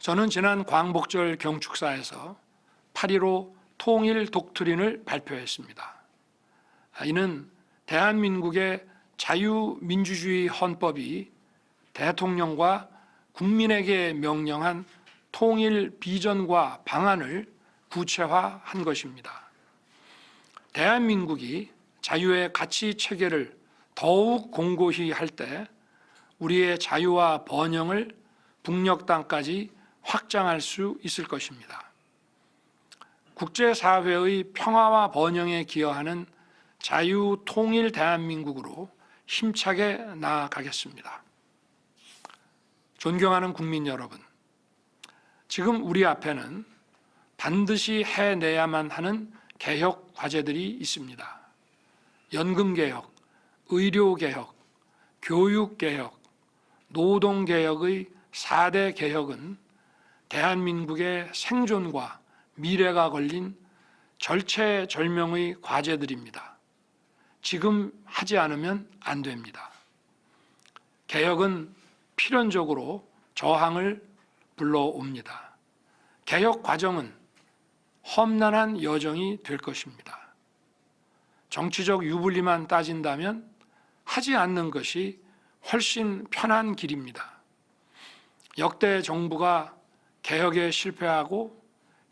저는 지난 광복절 경축사에서 8.15 통일 독트린을 발표했습니다. 이는 대한민국의 자유민주주의 헌법이 대통령과 국민에게 명령한 통일 비전과 방안을 구체화한 것입니다. 대한민국이 자유의 가치 체계를 더욱 공고히 할 때 우리의 자유와 번영을 북녘 땅까지 확장할 수 있을 것입니다. 국제사회의 평화와 번영에 기여하는 자유 통일 대한민국으로 힘차게 나아가겠습니다. 존경하는 국민 여러분, 지금 우리 앞에는 반드시 해내야만 하는 개혁 과제들이 있습니다. 연금개혁, 의료개혁, 교육개혁, 노동개혁의 4대 개혁은 대한민국의 생존과 미래가 걸린 절체절명의 과제들입니다. 지금 하지 않으면 안 됩니다. 개혁은 필연적으로 저항을 불러옵니다. 개혁 과정은 험난한 여정이 될 것입니다. 정치적 유불리만 따진다면 하지 않는 것이 훨씬 편한 길입니다. 역대 정부가 개혁에 실패하고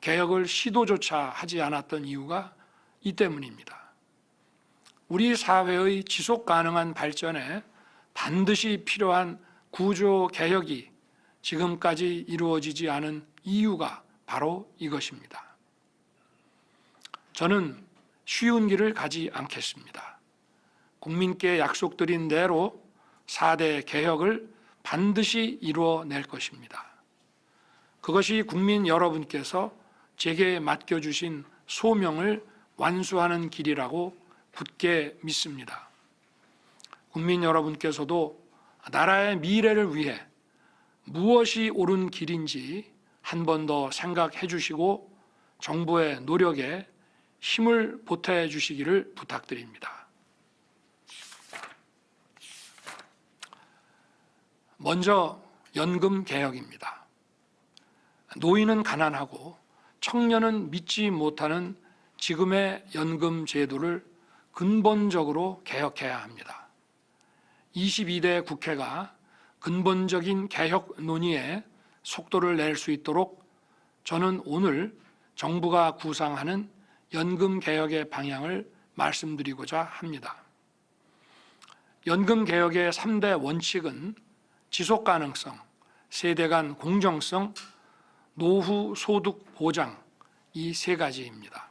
개혁을 시도조차 하지 않았던 이유가 이 때문입니다. 우리 사회의 지속 가능한 발전에 반드시 필요한 구조 개혁이 지금까지 이루어지지 않은 이유가 바로 이것입니다. 저는 쉬운 길을 가지 않겠습니다. 국민께 약속드린 대로 4대 개혁을 반드시 이루어낼 것입니다. 그것이 국민 여러분께서 제게 맡겨주신 소명을 완수하는 길이라고 굳게 믿습니다. 국민 여러분께서도 나라의 미래를 위해 무엇이 옳은 길인지 한 번 더 생각해 주시고 정부의 노력에 힘을 보태 주시기를 부탁드립니다. 먼저 연금 개혁입니다. 노인은 가난하고 청년은 믿지 못하는 지금의 연금 제도를 근본적으로 개혁해야 합니다. 22대 국회가 근본적인 개혁 논의에 속도를 낼 수 있도록 저는 오늘 정부가 구상하는 연금 개혁의 방향을 말씀드리고자 합니다. 연금 개혁의 3대 원칙은 지속 가능성, 세대 간 공정성, 노후 소득 보장, 이 세 가지입니다.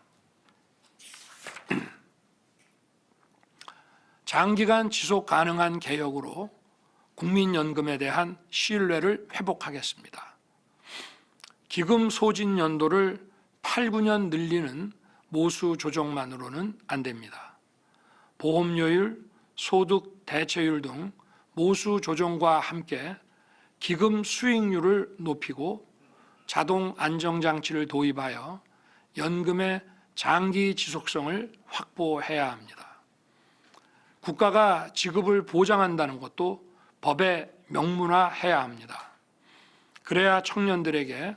장기간 지속 가능한 개혁으로 국민연금에 대한 신뢰를 회복하겠습니다. 기금 소진 연도를 8, 9년 늘리는 모수 조정만으로는 안 됩니다. 보험료율, 소득 대체율 등 모수 조정과 함께 기금 수익률을 높이고 자동 안정장치를 도입하여 연금의 장기 지속성을 확보해야 합니다. 국가가 지급을 보장한다는 것도 법에 명문화해야 합니다. 그래야 청년들에게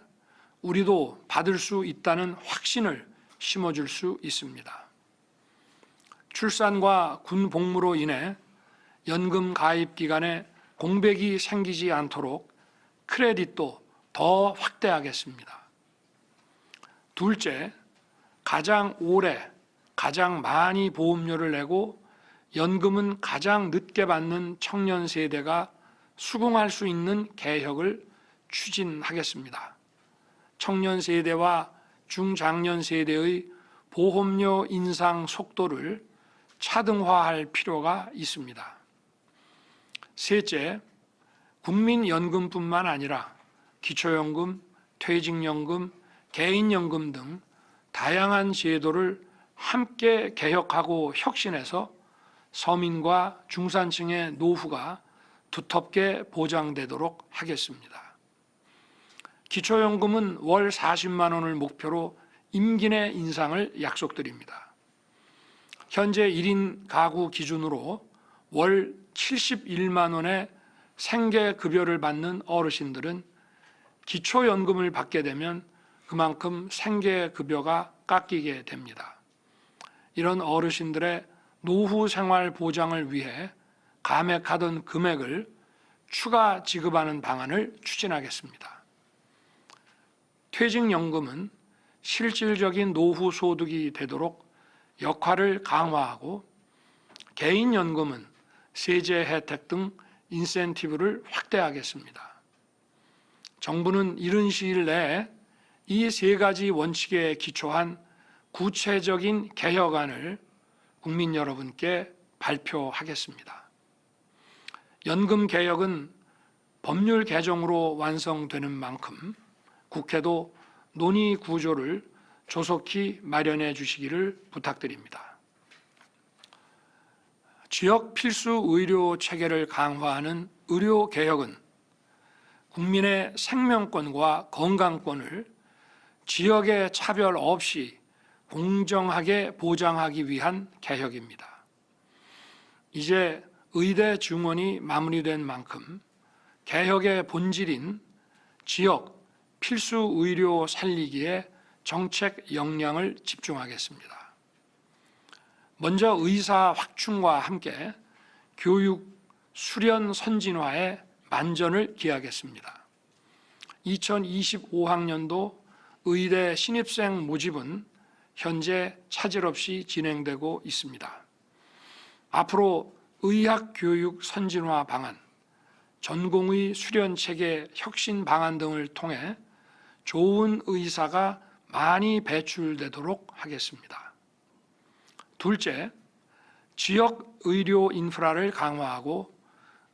우리도 받을 수 있다는 확신을 심어줄 수 있습니다. 출산과 군 복무로 인해 연금 가입 기간에 공백이 생기지 않도록 크레딧도 더 확대하겠습니다. 둘째, 가장 오래, 가장 많이 보험료를 내고 연금은 가장 늦게 받는 청년 세대가 수긍할 수 있는 개혁을 추진하겠습니다. 청년 세대와 중장년 세대의 보험료 인상 속도를 차등화할 필요가 있습니다. 셋째, 국민연금뿐만 아니라 기초연금, 퇴직연금, 개인연금 등 다양한 제도를 함께 개혁하고 혁신해서 서민과 중산층의 노후가 두텁게 보장되도록 하겠습니다. 기초연금은 월 40만 원을 목표로 임기 내 인상을 약속드립니다. 현재 1인 가구 기준으로 월 71만 원의 생계급여를 받는 어르신들은 기초연금을 받게 되면 그만큼 생계급여가 깎이게 됩니다. 이런 어르신들의 노후 생활 보장을 위해 감액하던 금액을 추가 지급하는 방안을 추진하겠습니다. 퇴직연금은 실질적인 노후 소득이 되도록 역할을 강화하고, 개인연금은 세제 혜택 등 인센티브를 확대하겠습니다. 정부는 이른 시일 내에 이 세 가지 원칙에 기초한 구체적인 개혁안을 국민 여러분께 발표하겠습니다. 연금 개혁은 법률 개정으로 완성되는 만큼 국회도 논의 구조를 조속히 마련해 주시기를 부탁드립니다. 지역 필수 의료 체계를 강화하는 의료 개혁은 국민의 생명권과 건강권을 지역의 차별 없이 공정하게 보장하기 위한 개혁입니다. 이제 의대 증원이 마무리된 만큼 개혁의 본질인 지역 필수 의료 살리기에 정책 역량을 집중하겠습니다. 먼저 의사 확충과 함께 교육 수련 선진화에 만전을 기하겠습니다. 2025학년도 의대 신입생 모집은 현재 차질 없이 진행되고 있습니다. 앞으로 의학교육 선진화 방안, 전공의 수련체계 혁신 방안 등을 통해 좋은 의사가 많이 배출되도록 하겠습니다. 둘째, 지역 의료 인프라를 강화하고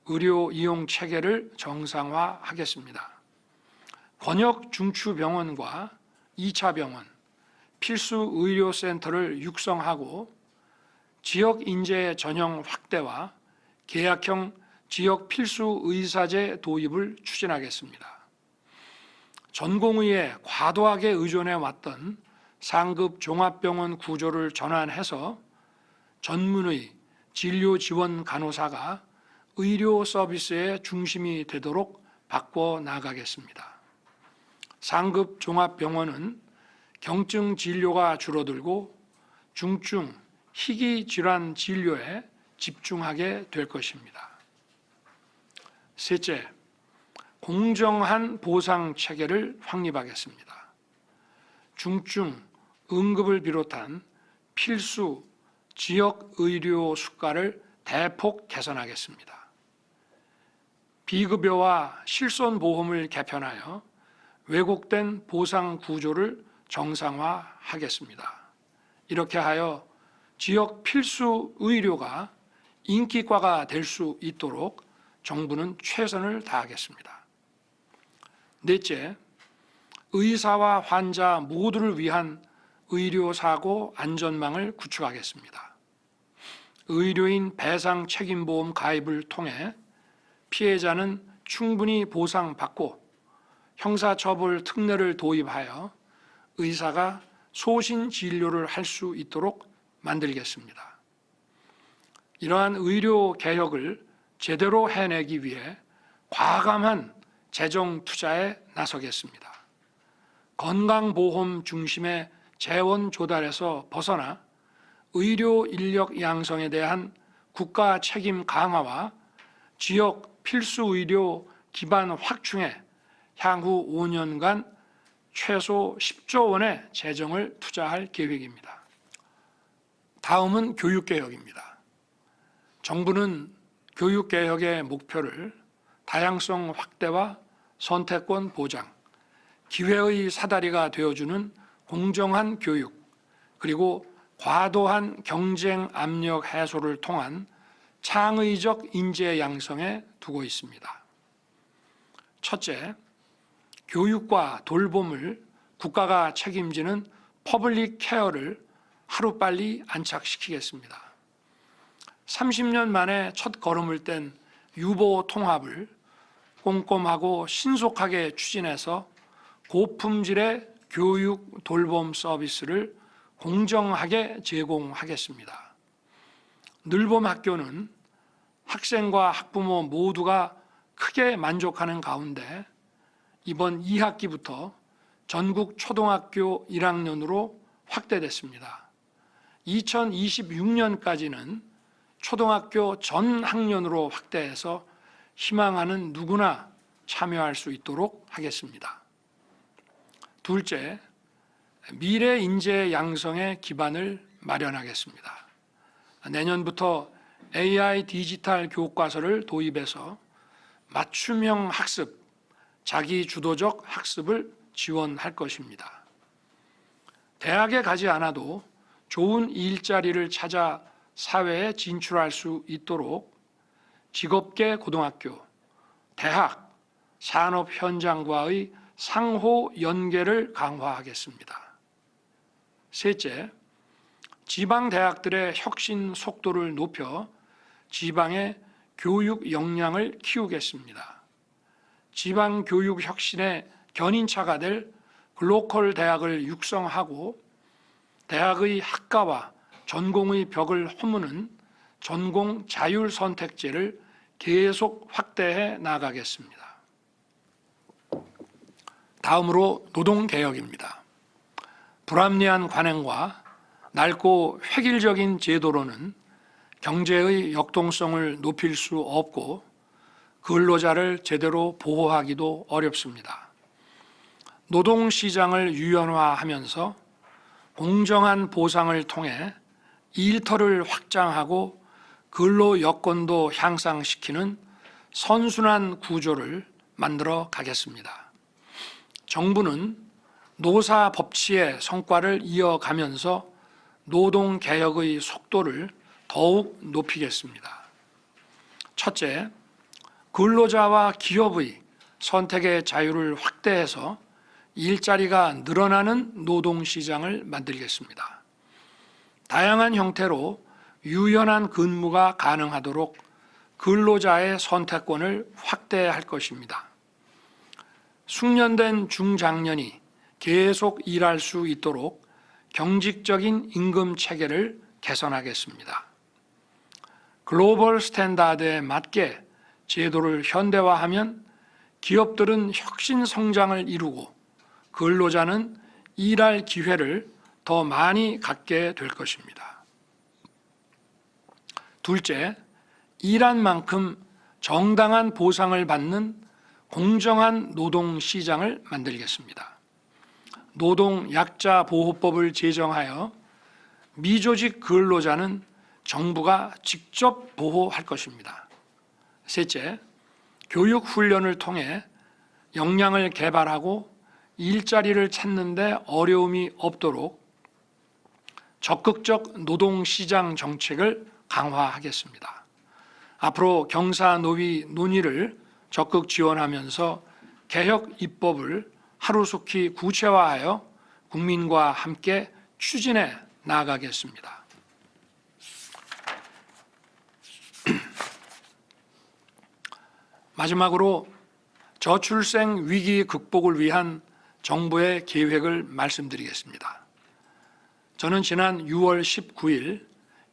의료 이용 체계를 정상화하겠습니다. 권역 중추병원과 2차 병원, 필수 의료센터를 육성하고 지역 인재 전형 확대와 계약형 지역 필수 의사제 도입을 추진하겠습니다. 전공의에 과도하게 의존해 왔던 상급 종합병원 구조를 전환해서 전문의, 진료 지원 간호사가 의료 서비스의 중심이 되도록 바꿔 나가겠습니다. 상급 종합병원은 경증 진료가 줄어들고 중증, 희귀 질환 진료에 집중하게 될 것입니다. 셋째, 공정한 보상 체계를 확립하겠습니다. 중증, 응급을 비롯한 필수 지역 의료 수가를 대폭 개선하겠습니다. 비급여와 실손보험을 개편하여 왜곡된 보상 구조를 정상화하겠습니다. 이렇게 하여 지역 필수 의료가 인기과가 될 수 있도록 정부는 최선을 다하겠습니다. 넷째, 의사와 환자 모두를 위한 의료사고 안전망을 구축하겠습니다. 의료인 배상 책임보험 가입을 통해 피해자는 충분히 보상받고 형사처벌 특례를 도입하여 의사가 소신 진료를 할 수 있도록 만들겠습니다. 이러한 의료 개혁을 제대로 해내기 위해 과감한 재정 투자에 나서겠습니다. 건강보험 중심의 재원 조달에서 벗어나 의료 인력 양성에 대한 국가 책임 강화와 지역 필수 의료 기반 확충에 향후 5년간 최소 10조 원의 재정을 투자할 계획입니다. 다음은 교육개혁입니다. 정부는 교육개혁의 목표를 다양성 확대와 선택권 보장, 기회의 사다리가 되어주는 공정한 교육, 그리고 과도한 경쟁 압력 해소를 통한 창의적 인재 양성에 두고 있습니다. 첫째, 교육과 돌봄을 국가가 책임지는 퍼블릭 케어를 하루빨리 안착시키겠습니다. 30년 만에 첫 걸음을 뗀 유보 통합을 꼼꼼하고 신속하게 추진해서 고품질의 교육 돌봄 서비스를 공정하게 제공하겠습니다. 늘봄 학교는 학생과 학부모 모두가 크게 만족하는 가운데 이번 2학기부터 전국 초등학교 1학년으로 확대됐습니다. 2026년까지는 초등학교 전 학년으로 확대해서 희망하는 누구나 참여할 수 있도록 하겠습니다. 둘째, 미래 인재 양성의 기반을 마련하겠습니다. 내년부터 AI 디지털 교과서를 도입해서 맞춤형 학습, 자기주도적 학습을 지원할 것입니다. 대학에 가지 않아도 좋은 일자리를 찾아 사회에 진출할 수 있도록 직업계 고등학교, 대학, 산업 현장과의 상호 연계를 강화하겠습니다. 셋째, 지방 대학들의 혁신 속도를 높여 지방의 교육 역량을 키우겠습니다. 지방 교육 혁신의 견인차가 될 글로컬 대학을 육성하고 대학의 학과와 전공의 벽을 허무는 전공 자율 선택제를 계속 확대해 나가겠습니다. 다음으로 노동개혁입니다. 불합리한 관행과 낡고 획일적인 제도로는 경제의 역동성을 높일 수 없고 근로자를 제대로 보호하기도 어렵습니다. 노동시장을 유연화하면서 공정한 보상을 통해 일터를 확장하고 근로 여건도 향상시키는 선순환 구조를 만들어 가겠습니다. 정부는 노사 법치의 성과를 이어가면서 노동개혁의 속도를 더욱 높이겠습니다. 첫째, 근로자와 기업의 선택의 자유를 확대해서 일자리가 늘어나는 노동시장을 만들겠습니다. 다양한 형태로 유연한 근무가 가능하도록 근로자의 선택권을 확대할 것입니다. 숙련된 중장년이 계속 일할 수 있도록 경직적인 임금 체계를 개선하겠습니다. 글로벌 스탠다드에 맞게 제도를 현대화하면 기업들은 혁신 성장을 이루고 근로자는 일할 기회를 더 많이 갖게 될 것입니다. 둘째, 일한 만큼 정당한 보상을 받는 공정한 노동시장을 만들겠습니다. 노동약자보호법을 제정하여 미조직 근로자는 정부가 직접 보호할 것입니다. 셋째, 교육훈련을 통해 역량을 개발하고 일자리를 찾는 데 어려움이 없도록 적극적 노동시장 정책을 강화하겠습니다. 앞으로 경사노위 논의를 적극 지원하면서 개혁 입법을 하루속히 구체화하여 국민과 함께 추진해 나아가겠습니다. 마지막으로 저출생 위기 극복을 위한 정부의 계획을 말씀드리겠습니다. 저는 지난 6월 19일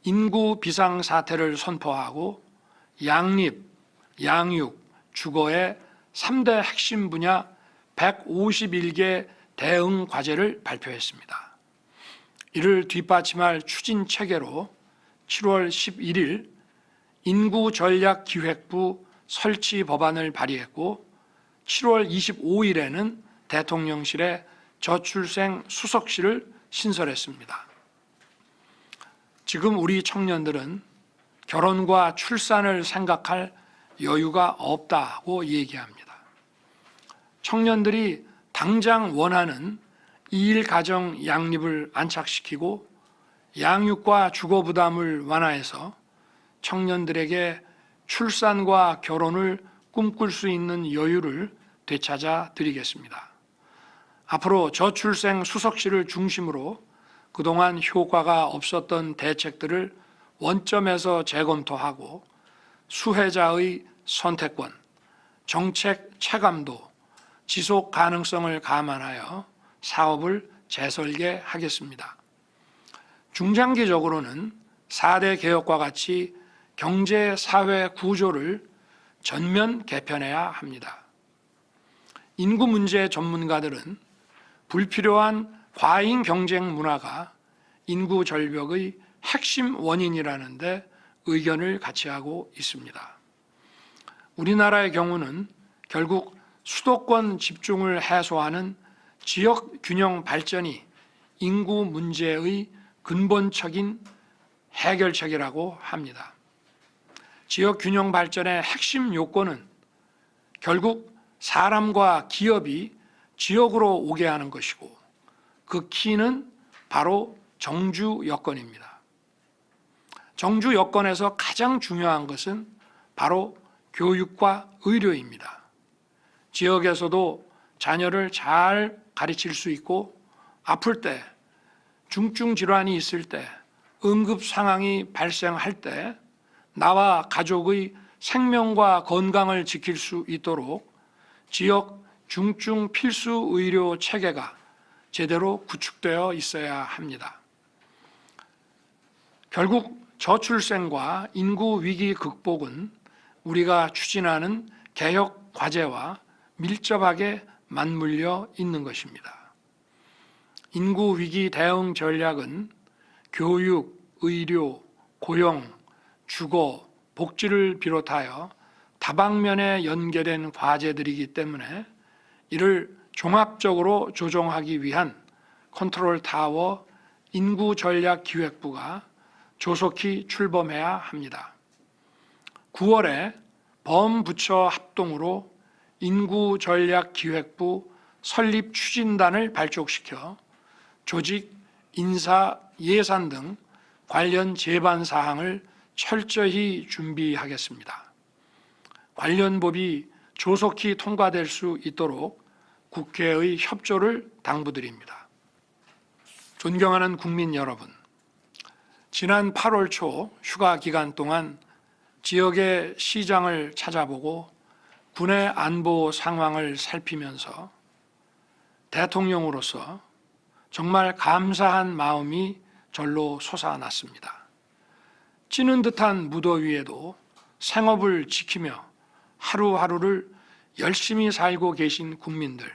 인구 비상사태를 선포하고 양립, 양육, 주거의 3대 핵심 분야 151개 대응 과제를 발표했습니다. 이를 뒷받침할 추진 체계로 7월 11일 인구전략기획부 설치 법안을 발의했고 7월 25일에는 대통령실에 저출생 수석실을 신설했습니다. 지금 우리 청년들은 결혼과 출산을 생각할 여유가 없다고 얘기합니다. 청년들이 당장 원하는 2일 가정 양립을 안착시키고 양육과 주거 부담을 완화해서 청년들에게 출산과 결혼을 꿈꿀 수 있는 여유를 되찾아 드리겠습니다. 앞으로 저출생 수석실을 중심으로 그동안 효과가 없었던 대책들을 원점에서 재검토하고 수혜자의 선택권, 정책 체감도, 지속 가능성을 감안하여 사업을 재설계하겠습니다. 중장기적으로는 4대 개혁과 같이 경제, 사회 구조를 전면 개편해야 합니다. 인구 문제 전문가들은 불필요한 과잉 경쟁 문화가 인구 절벽의 핵심 원인이라는데 의견을 같이 하고 있습니다. 우리나라의 경우는 결국 수도권 집중을 해소하는 지역 균형 발전이 인구 문제의 근본적인 해결책이라고 합니다. 지역 균형 발전의 핵심 요건은 결국 사람과 기업이 지역으로 오게 하는 것이고 그 키는 바로 정주 여건입니다. 정주 여건에서 가장 중요한 것은 바로 교육과 의료입니다. 지역에서도 자녀를 잘 가르칠 수 있고 아플 때, 중증 질환이 있을 때, 응급 상황이 발생할 때 나와 가족의 생명과 건강을 지킬 수 있도록 지역 중증 필수 의료 체계가 제대로 구축되어 있어야 합니다. 결국 저출생과 인구 위기 극복은 우리가 추진하는 개혁 과제와 밀접하게 맞물려 있는 것입니다. 인구 위기 대응 전략은 교육, 의료, 고용, 주거, 복지를 비롯하여 다방면에 연계된 과제들이기 때문에 이를 종합적으로 조정하기 위한 컨트롤 타워 인구전략기획부가 조속히 출범해야 합니다. 9월에 범부처 합동으로 인구전략기획부 설립 추진단을 발족시켜 조직, 인사, 예산 등 관련 제반 사항을 철저히 준비하겠습니다. 관련 법이 조속히 통과될 수 있도록 국회의 협조를 당부드립니다. 존경하는 국민 여러분, 지난 8월 초 휴가 기간 동안 지역의 시장을 찾아보고 군의 안보 상황을 살피면서 대통령으로서 정말 감사한 마음이 절로 솟아났습니다. 찌는 듯한 무더위에도 생업을 지키며 하루하루를 열심히 살고 계신 국민들,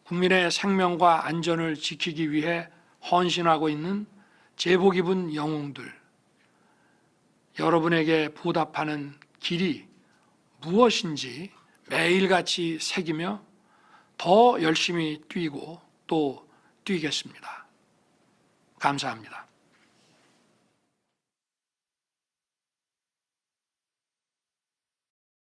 국민의 생명과 안전을 지키기 위해 헌신하고 있는 제복 입은 영웅들, 여러분에게 보답하는 길이 무엇인지 매일같이 새기며 더 열심히 뛰고 또 뛰겠습니다. 감사합니다.